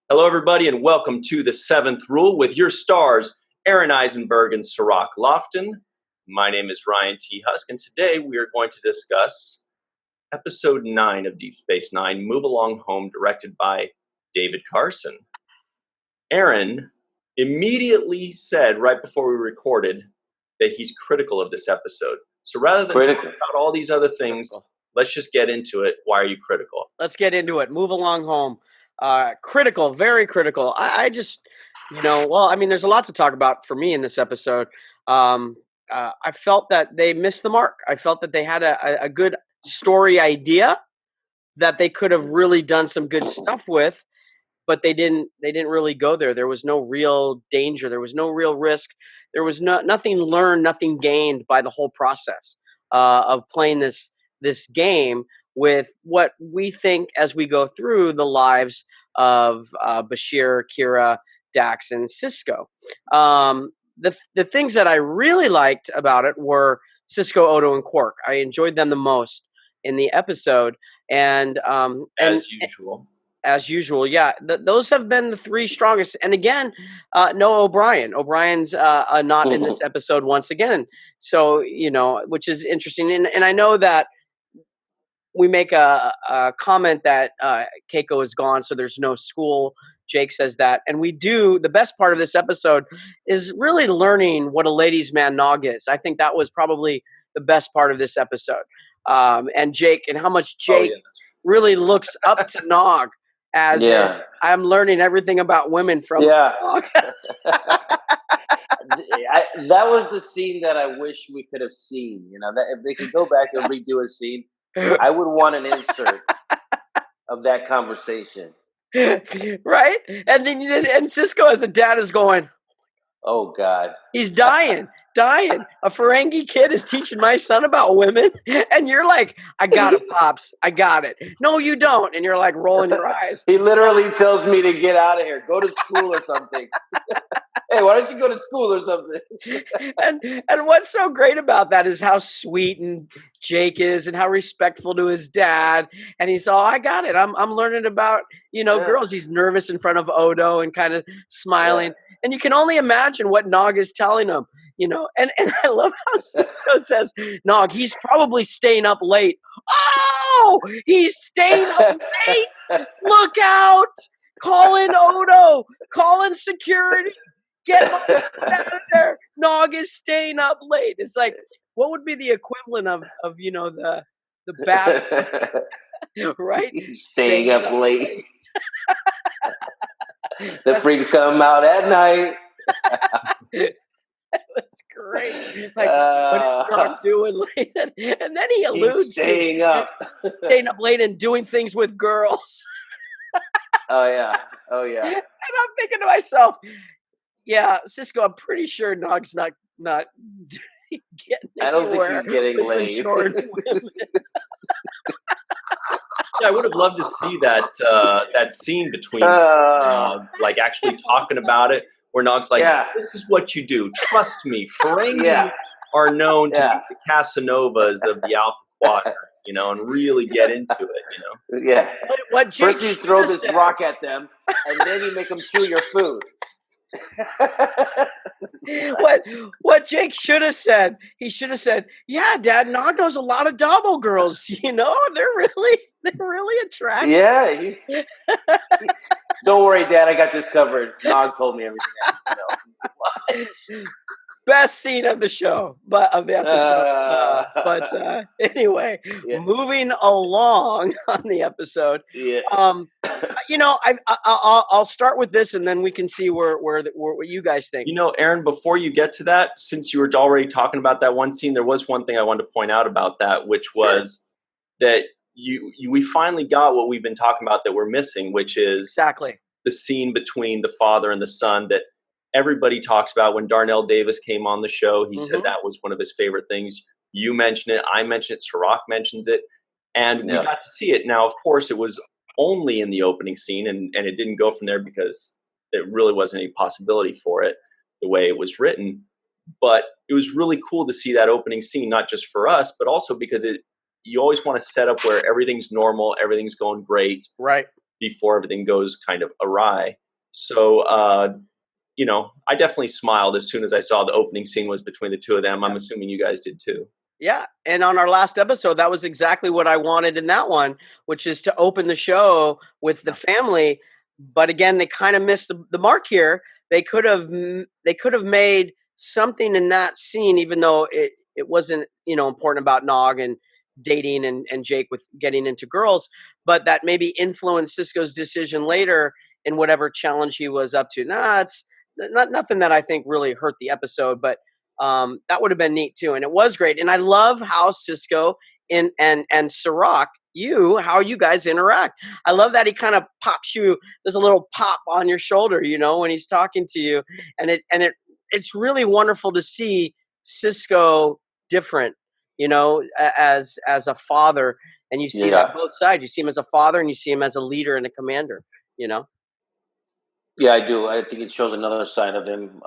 Hello, everybody, and welcome to The Seventh Rule with your stars, Aron Eisenberg and Cirroc Lofton. My name is Ryan T. Husk, and today we are going to discuss Episode 9 of Deep Space Nine, Move Along Home, directed by David Carson. Aron immediately said, right before we recorded, that he's critical of this episode. So rather than talk about all these other things, let's just get into it. Why are you critical? Let's get into it. Move Along Home. Critical, very critical. I just, there's a lot to talk about for me in this episode. I felt that they missed the mark. I felt that they had a good story idea that they could have really done some good stuff with, but they didn't really go there. There was no real danger. There was no real risk. There was nothing learned, nothing gained by the whole process of playing this game with what we think as we go through the lives of Bashir, Kira, Dax, and Sisko. The things that I really liked about it were Sisko, Odo, and Quark. I enjoyed them the most in the episode. And As usual, yeah. Those have been the three strongest. And again, no O'Brien. O'Brien's not in this episode once again. So, which is interesting. And I know that we make a comment that Keiko is gone, so there's no school. Jake says that. And we do, the best part of this episode is really learning what a ladies' man Nog is. I think that was probably the best part of this episode. And Jake, and how much Jake really looks up to Nog as I'm learning everything about women from Nog. That was the scene that I wish we could have seen. That if they could go back and redo a scene, I would want an insert of that conversation. Right? And then Sisko as a dad is going, oh God. He's dying. A Ferengi kid is teaching my son about women. And you're like, I got it, Pops. I got it. No, you don't. And you're like rolling your eyes. He literally tells me to get out of here. Go to school or something. Hey, why don't you go to school or something? and what's so great about that is how sweet and Jake is and how respectful to his dad. And he's all, I got it. I'm learning about, girls. He's nervous in front of Odo and kind of smiling. Yeah. And you can only imagine what Nog is telling him, and I love how Sisko says, Nog, he's probably staying up late. Oh, he's staying up late. Look out. Call in Odo. Call in security. Get my son out of there. Nog is staying up late. It's like, what would be the equivalent of the bad, right? Staying up late. The freaks come out at night. That was great. Like, what is Nog doing late? And then he alludes staying to up late and doing things with girls. Oh yeah. And I'm thinking to myself, yeah, Sisko, I'm pretty sure Nog's not getting anywhere. I don't think he's getting laid. I would have loved to see that scene between actually talking about it, where Nog's like, this is what you do. Trust me. Ferengi are known to be the Casanovas of the Alpha Quadrant, and really get into it, Yeah. What Jake First you throw this rock at them, and then you make them chew your food. What Jake should have said, he should have said, yeah, Dad, Nog knows a lot of Dabo girls, they're really attractive. Yeah. Don't worry, Dad, I got this covered. Nog told me everything I need to know. Best scene of the show, of the episode. Anyway, moving along on the episode. Yeah. I'll start with this, and then we can see where what you guys think. Aron, before you get to that, since you were already talking about that one scene, there was one thing I wanted to point out about that, which was that we finally got what we've been talking about that we're missing, which is exactly the scene between the father and the son that everybody talks about. When Darnell Davis came on the show, he said that was one of his favorite things. You mentioned it. I mentioned it. Cirroc mentions it. And we got to see it. Now, of course, it was only in the opening scene, and it didn't go from there because there really wasn't any possibility for it the way it was written. But it was really cool to see that opening scene, not just for us, but also because you always want to set up where everything's normal, everything's going great. Right. before everything goes kind of awry. So, I definitely smiled as soon as I saw the opening scene was between the two of them. I'm assuming you guys did too. Yeah, and on our last episode, that was exactly what I wanted in that one, which is to open the show with the family. But again, they kind of missed the mark here. They could have made something in that scene, even though it wasn't important about Nog and dating and Jake with getting into girls, but that maybe influenced Sisko's decision later in whatever challenge he was up to. Nah, it's nothing that I think really hurt the episode, but that would have been neat too, and it was great. And I love how Sisko and Cirroc, how you guys interact. I love that he kind of pops you. There's a little pop on your shoulder, when he's talking to you, and it's really wonderful to see Sisko different, as a father, and you see that both sides. You see him as a father, and you see him as a leader and a commander. Yeah, I do. I think it shows another side of him.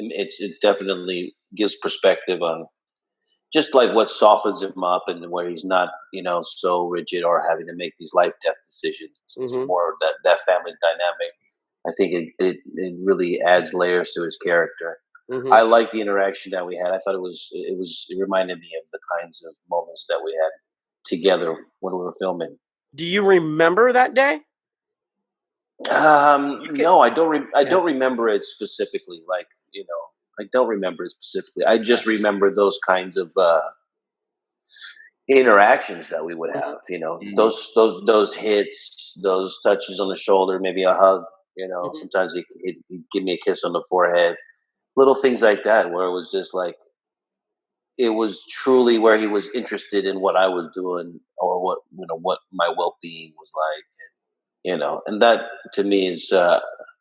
It definitely gives perspective on just like what softens him up and where he's not, so rigid or having to make these life death decisions. It's more that family dynamic. I think it really adds layers to his character. I like the interaction that we had. I thought it reminded me of the kinds of moments that we had together when we were filming. Do you remember that day? No, I don't. I don't remember it specifically. I don't remember it specifically. I just remember those kinds of interactions that we would have. Those hits, those touches on the shoulder, maybe a hug. Sometimes he'd give me a kiss on the forehead, little things like that, where it was just like it was truly where he was interested in what I was doing or what my well-being was like. And that to me is,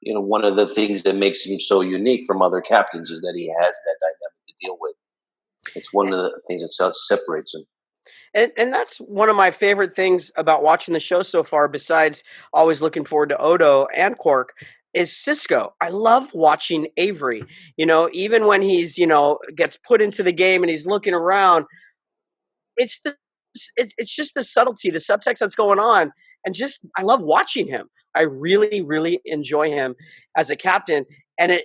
one of the things that makes him so unique from other captains is that he has that dynamic to deal with. It's one of the things that separates him. And that's one of my favorite things about watching the show so far, besides always looking forward to Odo and Quark, is Sisko. I love watching Avery. Even when he's, gets put into the game and he's looking around, it's just the subtlety, the subtext that's going on. And I love watching him. I really, really enjoy him as a captain. And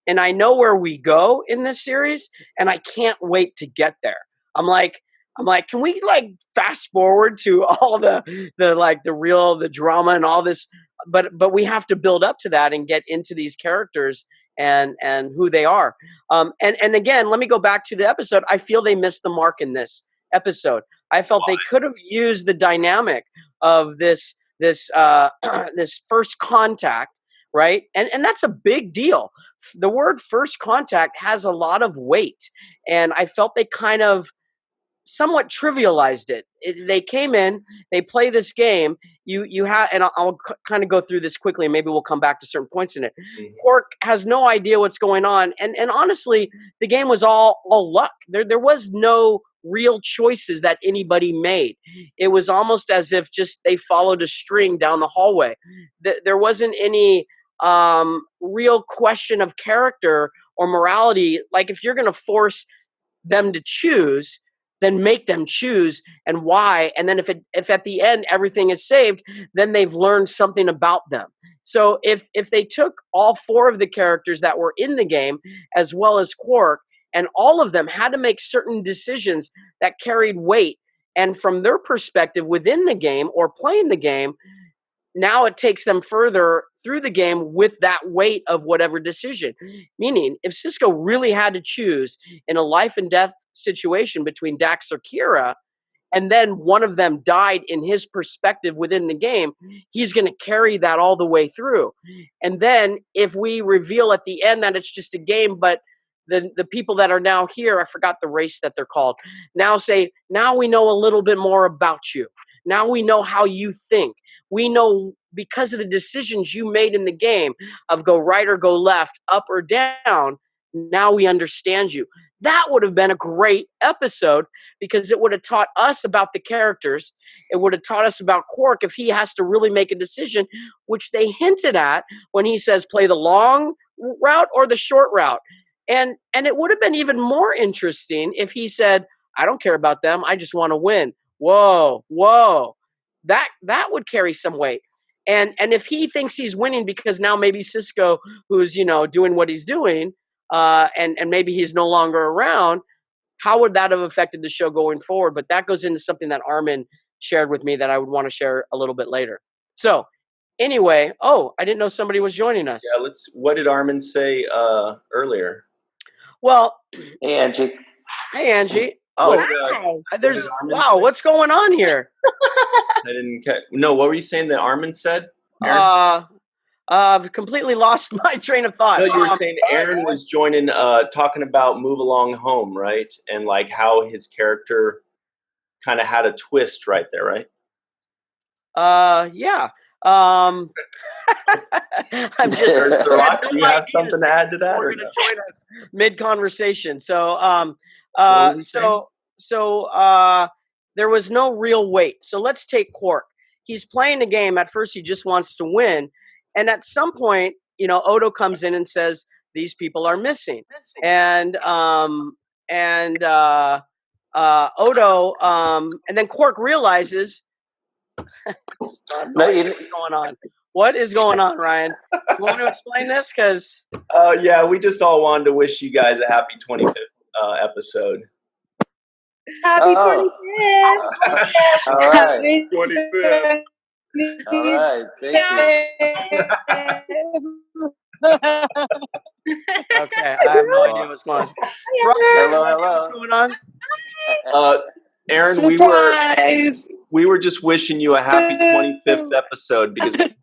I know where we go in this series, and I can't wait to get there. I'm like, can we fast forward to all the drama and all this? But we have to build up to that and get into these characters and who they are. And again, let me go back to the episode. I feel they missed the mark in this episode. I felt they could have used the dynamic of this first contact, right? And that's a big deal. The word first contact has a lot of weight, and I felt they kind of somewhat trivialized it. They came in, they play this game. You have, and I'll kind of go through this quickly, and maybe we'll come back to certain points in it. Quark has no idea what's going on, and honestly, the game was all luck. There was no real choices that anybody made. It was almost as if just they followed a string down the hallway. There wasn't any real question of character or morality. Like, if you're going to force them to choose, then make them choose, and why. And then if at the end everything is saved, then they've learned something about them. So if they took all four of the characters that were in the game, as well as Quark, and all of them had to make certain decisions that carried weight, and from their perspective within the game or playing the game, now it takes them further through the game with that weight of whatever decision. Meaning, if Sisko really had to choose in a life and death situation between Dax or Kira, and then one of them died in his perspective within the game, he's going to carry that all the way through. And then if we reveal at the end that it's just a game, but the people that are now here, I forgot the race that they're called, now say, now we know a little bit more about you. Now we know how you think. We know because of the decisions you made in the game of go right or go left, up or down, now we understand you. That would have been a great episode, because it would have taught us about the characters. It would have taught us about Quark if he has to really make a decision, which they hinted at when he says play the long route or the short route. And it would have been even more interesting if he said, I don't care about them. I just want to win. Whoa. That would carry some weight. And if he thinks he's winning because now maybe Sisko, who's doing what he's doing, and maybe he's no longer around, how would that have affected the show going forward? But that goes into something that Armin shared with me that I would want to share a little bit later. So anyway, I didn't know somebody was joining us. Yeah, what did Armin say earlier? Well, hey Angie. Hey Angie. There's what's going on here? I didn't catch. No, what were you saying that Armin said? I've completely lost my train of thought. No, you were saying Aron was joining, talking about Move Along Home, right? And like how his character kind of had a twist right there, right? Yeah. I'm just. Cirroc, do you have something to add to that? We're going to join us mid-conversation. So, there was no real weight. So let's take Quark. He's playing the game. At first, he just wants to win. And at some point, Odo comes in and says, these people are missing. And Odo, and then Quark realizes, what's going on? What is going on, Ryan? You want to explain this? Because yeah, we just all wanted to wish you guys a happy 25th episode. Happy 25th! All right. 25th. All right. Thank you. Okay, I have no idea what's going on. Hello. What's going on? Aron, we were just wishing you a happy 25th episode because we had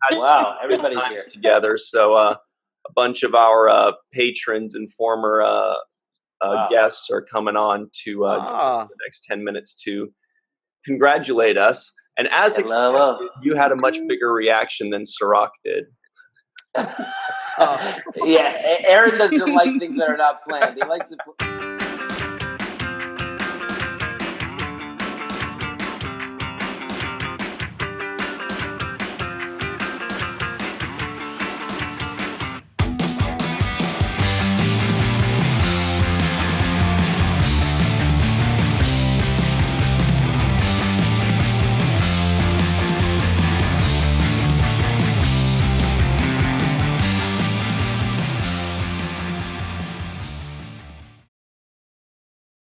everybody's here together. So a bunch of our patrons and former guests are coming on to the next 10 minutes to congratulate us. And as expected, you had a much bigger reaction than Cirroc did. Yeah, Aron doesn't like things that are not planned. He likes to.